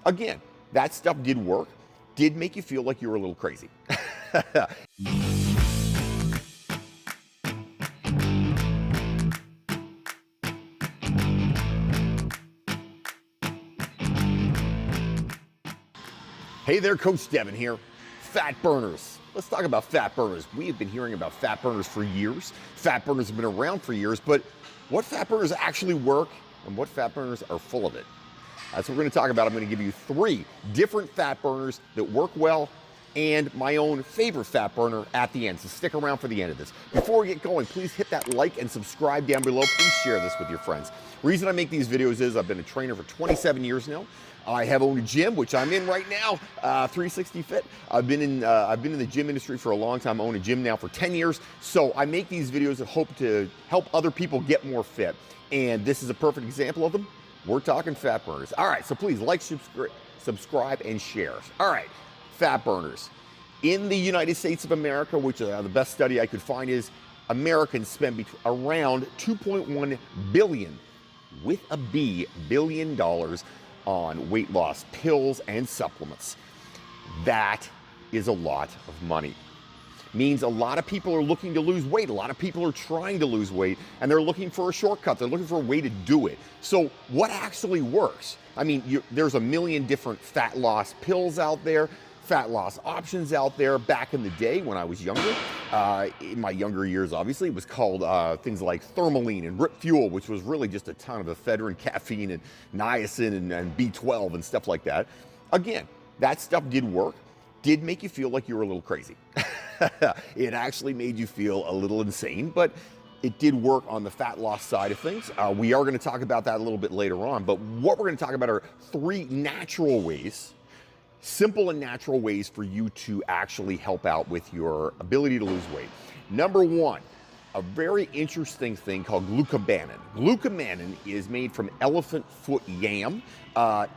Again, that stuff did work, did make you feel like you were a little crazy. Hey there, Coach Devin here. Fat burners. Let's talk about fat burners. We have been hearing about fat burners for years. Fat burners have been around for years, but what fat burners actually work and what fat burners are full of it? That's what we're going to talk about. I'm going to give you 3 different fat burners that work well and my own favorite fat burner at the end. So stick around for the end of this. Before we get going, please hit that like and subscribe down below. Please share this with your friends. The reason I make these videos is I've been a trainer for 27 years now. I have owned a gym, which I'm in right now, 360 Fit. I've been in the gym industry for a long time. I own a gym now for 10 years. So I make these videos that hope to help other people get more fit. And this is a perfect example of them. We're talking fat burners. All right, so please like, subscribe, and share. All right, fat burners. In the United States of America, which the best study I could find is Americans spend around $2.1 billion, with a B, billion dollars on weight loss pills and supplements. That is a lot of money. Means a lot of people are looking to lose weight. A lot of people are trying to lose weight and they're looking for a shortcut. They're looking for a way to do it. So what actually works? I mean, there's a million different fat loss pills out there, fat loss options out there. Back in the day when I was younger, in my younger years, obviously, it was called things like Thermaline and Rip Fuel, which was really just a ton of ephedrine, caffeine, and niacin and B12 and stuff like that. Again, that stuff did work, did make you feel like you were a little crazy. It actually made you feel a little insane, but it did work on the fat loss side of things. We are going to talk about that a little bit later on, but what we're going to talk about are 3 natural ways, simple and natural ways for you to actually help out with your ability to lose weight. Number 1, a very interesting thing called Glucomannan. Glucomannan is made from elephant foot yam.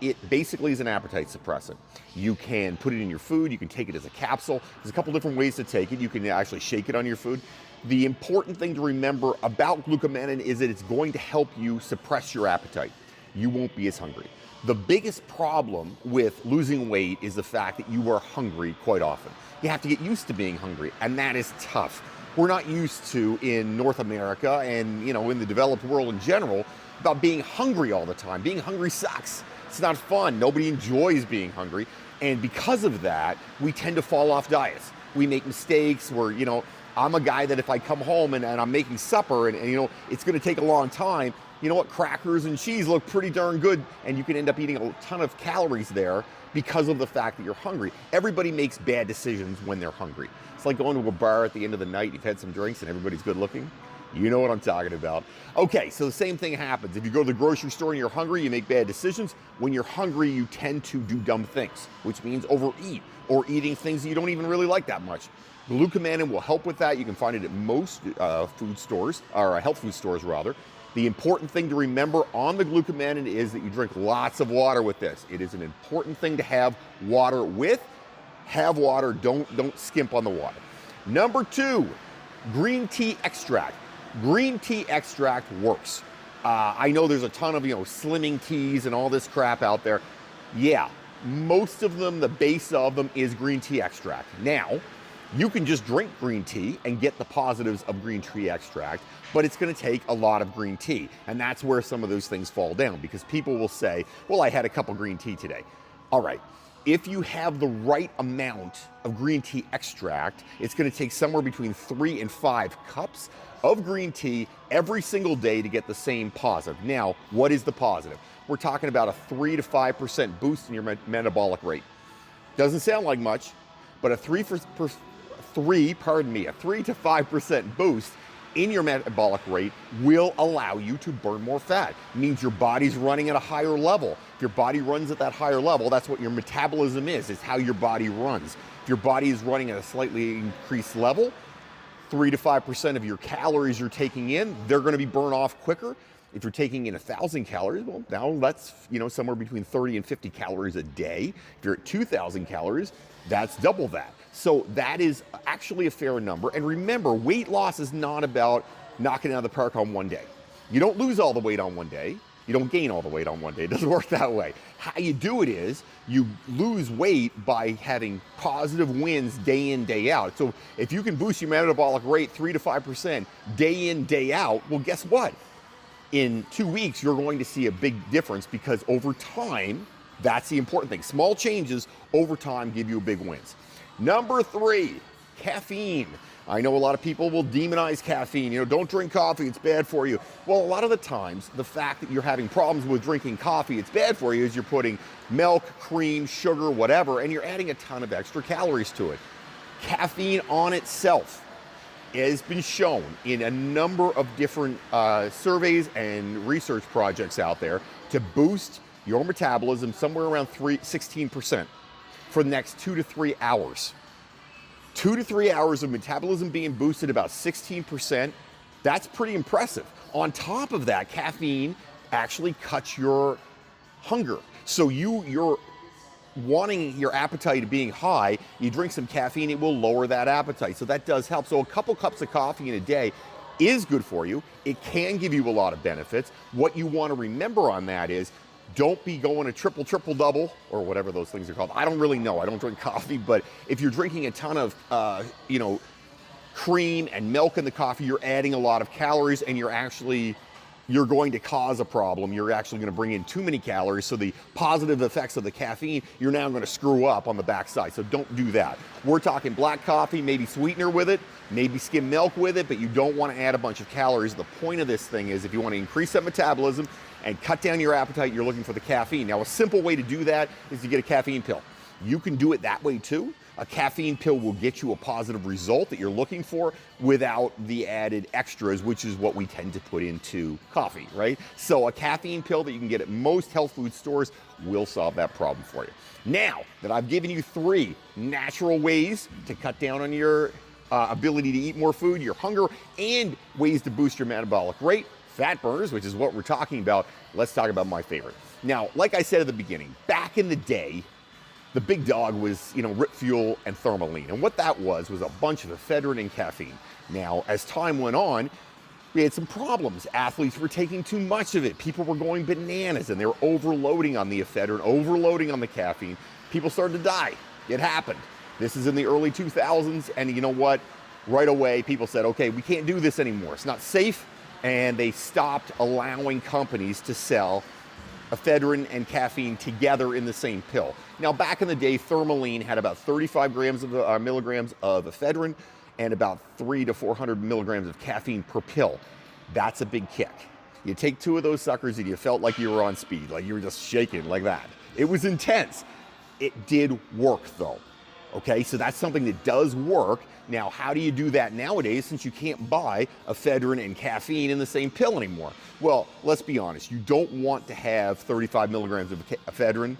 It basically is an appetite suppressant. You can put it in your food, you can take it as a capsule. There's a couple different ways to take it. You can actually shake it on your food. The important thing to remember about Glucomannan is that it's going to help you suppress your appetite. You won't be as hungry. The biggest problem with losing weight is the fact that you are hungry quite often. You have to get used to being hungry, and that is tough. We're not used to, in North America and in the developed world in general, about being hungry all the time. Being hungry sucks. It's not fun. Nobody enjoys being hungry. And because of that, we tend to fall off diets. We make mistakes where, I'm a guy that if I come home and I'm making supper and it's going to take a long time, you know what, crackers and cheese look pretty darn good, and you can end up eating a ton of calories there because of the fact that you're hungry. Everybody makes bad decisions when they're hungry. It's like going to a bar at the end of the night, you've had some drinks and everybody's good looking. You know what I'm talking about. Okay, so the same thing happens. If you go to the grocery store and you're hungry, you make bad decisions. When you're hungry, you tend to do dumb things, which means overeat or eating things that you don't even really like that much. Glucomannan will help with that. You can find it at most food stores, or health food stores rather. The important thing to remember on the Glucomannan is that you drink lots of water with this. It is an important thing to have water with. Have water, don't skimp on the water. Number 2, green tea extract. Green tea extract works. I know there's a ton of slimming teas and all this crap out there. Yeah, most of them, the base of them is green tea extract. Now, you can just drink green tea and get the positives of green tea extract, but it's going to take a lot of green tea. And that's where some of those things fall down, because people will say, well, I had a cup of green tea today. All right. If you have the right amount of green tea extract, it's going to take somewhere between 3 and 5 cups of green tea every single day to get the same positive. Now, what is the positive? We're talking about a 3 to 5% boost in your metabolic rate. Doesn't sound like much, but a 3 to 5% boost in your metabolic rate will allow you to burn more fat. It means your body's running at a higher level. If your body runs at that higher level, that's what your metabolism is. It's how your body runs. If your body is running at a slightly increased level, 3 to 5% of your calories you're taking in, they're going to be burned off quicker. If you're taking in 1,000 calories, well, now that's somewhere between 30 and 50 calories a day. If you're at 2,000 calories, that's double that. So that is actually a fair number. And remember, weight loss is not about knocking it out of the park on one day. You don't lose all the weight on one day. You don't gain all the weight on one day. It doesn't work that way. How you do it is you lose weight by having positive wins day in, day out. So if you can boost your metabolic rate 3 to 5% day in, day out, well, guess what? In 2 weeks, you're going to see a big difference, because over time, that's the important thing. Small changes over time give you big wins. Number 3, caffeine. I know a lot of people will demonize caffeine. Don't drink coffee, it's bad for you. Well, a lot of the times, the fact that you're having problems with drinking coffee, it's bad for you, is you're putting milk, cream, sugar, whatever, and you're adding a ton of extra calories to it. Caffeine on itself has been shown in a number of different surveys and research projects out there to boost your metabolism somewhere around 16% for the next 2 to 3 hours. 2 to 3 hours of metabolism being boosted about 16%, that's pretty impressive. On top of that, caffeine actually cuts your hunger. So you're wanting your appetite being high, you drink some caffeine, it will lower that appetite. So that does help. So a couple cups of coffee in a day is good for you. It can give you a lot of benefits. What you want to remember on that is, don't be going a triple double, or whatever those things are called. I don't really know. I don't drink coffee, but if you're drinking a ton of, cream and milk in the coffee, you're adding a lot of calories, and you're going to cause a problem. You're actually going to bring in too many calories. So the positive effects of the caffeine, you're now going to screw up on the backside. So don't do that. We're talking black coffee, maybe sweetener with it, maybe skim milk with it, but you don't want to add a bunch of calories. The point of this thing is, if you want to increase that metabolism and cut down your appetite, you're looking for the caffeine. Now, a simple way to do that is to get a caffeine pill. You can do it that way too. A caffeine pill will get you a positive result that you're looking for without the added extras, which is what we tend to put into coffee, right? So a caffeine pill that you can get at most health food stores will solve that problem for you. Now that I've given you 3 natural ways to cut down on your ability to eat more food, your hunger, and ways to boost your metabolic rate, fat burners, which is what we're talking about, let's talk about my favorite. Now, like I said at the beginning, back in the day, the big dog was, Rip Fuel and Thermoline. And what that was a bunch of ephedrine and caffeine. Now, as time went on, we had some problems. Athletes were taking too much of it. People were going bananas, and they were overloading on the ephedrine, overloading on the caffeine. People started to die. It happened. This is in the early 2000s, and you know what? Right away, people said, okay, we can't do this anymore. It's not safe, and they stopped allowing companies to sell ephedrine and caffeine together in the same pill. Now, back in the day, Thermoline had about 35 milligrams of ephedrine and about 300 to 400 milligrams of caffeine per pill. That's a big kick. You take 2 of those suckers and you felt like you were on speed, like you were just shaking like that. It was intense. It did work though. Okay, so that's something that does work. Now, how do you do that nowadays, since you can't buy ephedrine and caffeine in the same pill anymore? Well, let's be honest. You don't want to have 35 milligrams of ephedrine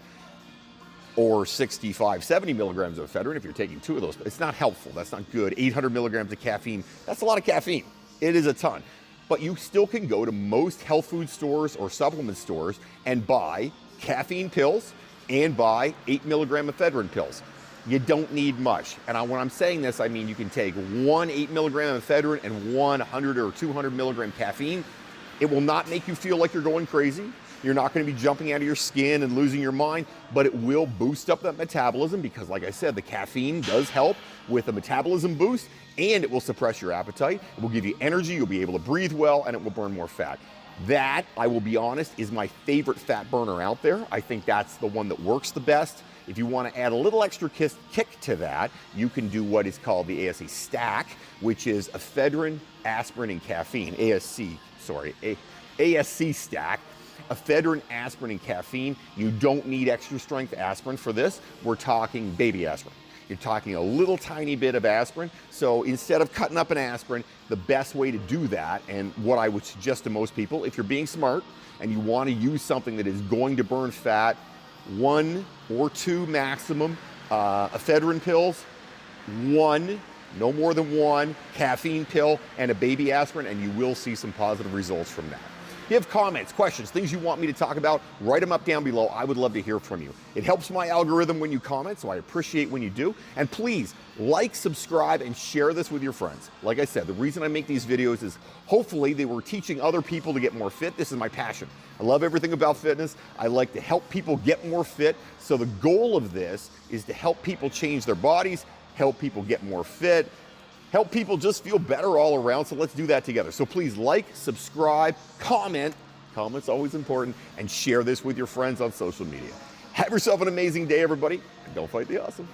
or 65, 70 milligrams of ephedrine if you're taking 2 of those. It's not helpful. That's not good. 800 milligrams of caffeine. That's a lot of caffeine. It is a ton. But you still can go to most health food stores or supplement stores and buy caffeine pills and buy 8 milligram ephedrine pills. You don't need much. And when I'm saying this, I mean you can take 1 8 milligram of ephedrine and 100 or 200 milligram caffeine. It will not make you feel like you're going crazy. You're not going to be jumping out of your skin and losing your mind, but it will boost up that metabolism because, like I said, the caffeine does help with a metabolism boost, and it will suppress your appetite. It will give you energy, you'll be able to breathe well, and it will burn more fat. That, I will be honest, is my favorite fat burner out there. I think that's the one that works the best. If you want to add a little extra kick to that, you can do what is called the ASC stack, which is ephedrine, aspirin, and caffeine. ASC stack. Ephedrine, aspirin, and caffeine. You don't need extra strength aspirin for this. We're talking baby aspirin. You're talking a little tiny bit of aspirin. So instead of cutting up an aspirin, the best way to do that, and what I would suggest to most people, if you're being smart and you want to use something that is going to burn fat, 1 or 2 maximum ephedrine pills, 1, no more than 1 caffeine pill, and a baby aspirin, and you will see some positive results from that. If you have comments, questions, things you want me to talk about, write them up down below. I would love to hear from you. It helps my algorithm when you comment, so I appreciate when you do. And please like, subscribe, and share this with your friends. Like I said, the reason I make these videos is hopefully they were teaching other people to get more fit. This is my passion. I love everything about fitness. I like to help people get more fit. So the goal of this is to help people change their bodies, help people get more fit, help people just feel better all around. So let's do that together. So please like, subscribe, comment. Comment's always important, and share this with your friends on social media. Have yourself an amazing day, everybody, and don't fight the awesome.